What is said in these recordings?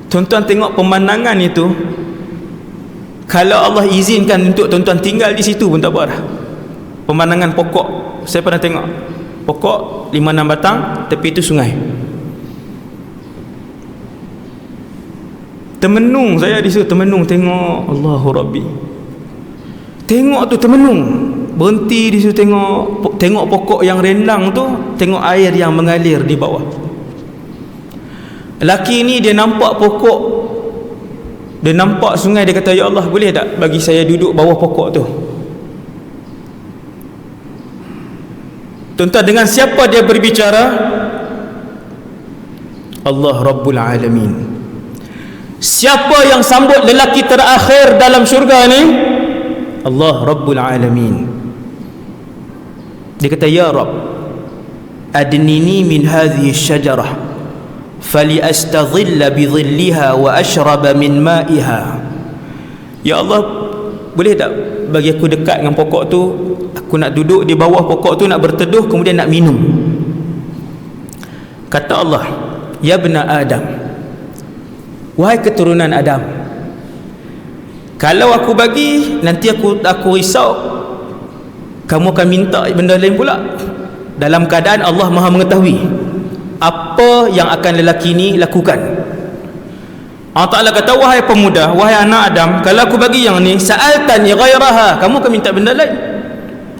Tuan-tuan tengok pemandangan itu, kalau Allah izinkan untuk tuan-tuan tinggal di situ pun tak apa dah. Pemandangan pokok, saya pernah tengok pokok 5-6 batang, tepi itu sungai. Termenung saya di situ, termenung tengok, Allahu Rabbi. Tengok tu termenung, berhenti di situ tengok pokok yang rendang tu, tengok air yang mengalir di bawah. Lelaki ni dia nampak pokok, dia nampak sungai, dia kata, ya Allah, boleh tak bagi saya duduk bawah pokok tu? Tuan-tuan, dengan siapa dia berbicara? Allah Rabbul Alamin. Siapa yang sambut lelaki terakhir dalam syurga ni? Allah Rabbul Alamin. Dia kata, ya Rabb, adnini min hadhihi syajarah fali astadhilla bi dhilliha wa ashraba min ma'iha. Ya Allah, boleh tak bagi aku dekat dengan pokok tu, aku nak duduk di bawah pokok tu, nak berteduh, kemudian nak minum. Kata Allah, ya bena Adam, wahai keturunan Adam, kalau aku bagi, nanti aku risau kamu akan minta benda lain pula. Dalam keadaan Allah Maha mengetahui apa yang akan lelaki ni lakukan. Allah Ta'ala kata, wahai pemuda, wahai anak Adam, kalau aku bagi yang ni, sa'altani ghairaha, kamu akan minta benda lain.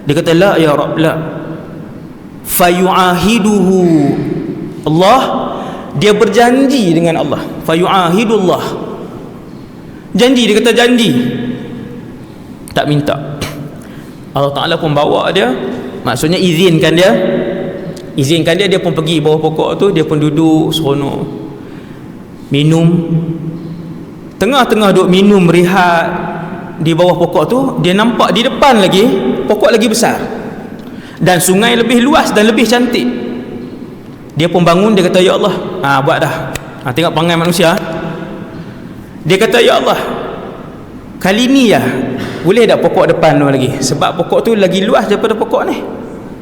Dia kata, la ya Rabb, la. Fayu'ahiduhu Allah, dia berjanji dengan Allah. Fayu'ahidullah, janji, dia kata janji, tak minta. Allah Ta'ala pun bawa dia, maksudnya izinkan dia, dia pun pergi bawah pokok tu, dia pun duduk seronok minum. Tengah-tengah duduk minum, rehat di bawah pokok tu, dia nampak di depan lagi pokok lagi besar dan sungai lebih luas dan lebih cantik. Dia pun bangun, dia kata, ya Allah, buat dah. Tengok perangai manusia. Dia kata, ya Allah, kali ni ya, boleh tak pokok depan tu lagi, sebab pokok tu lagi luas daripada pokok ni.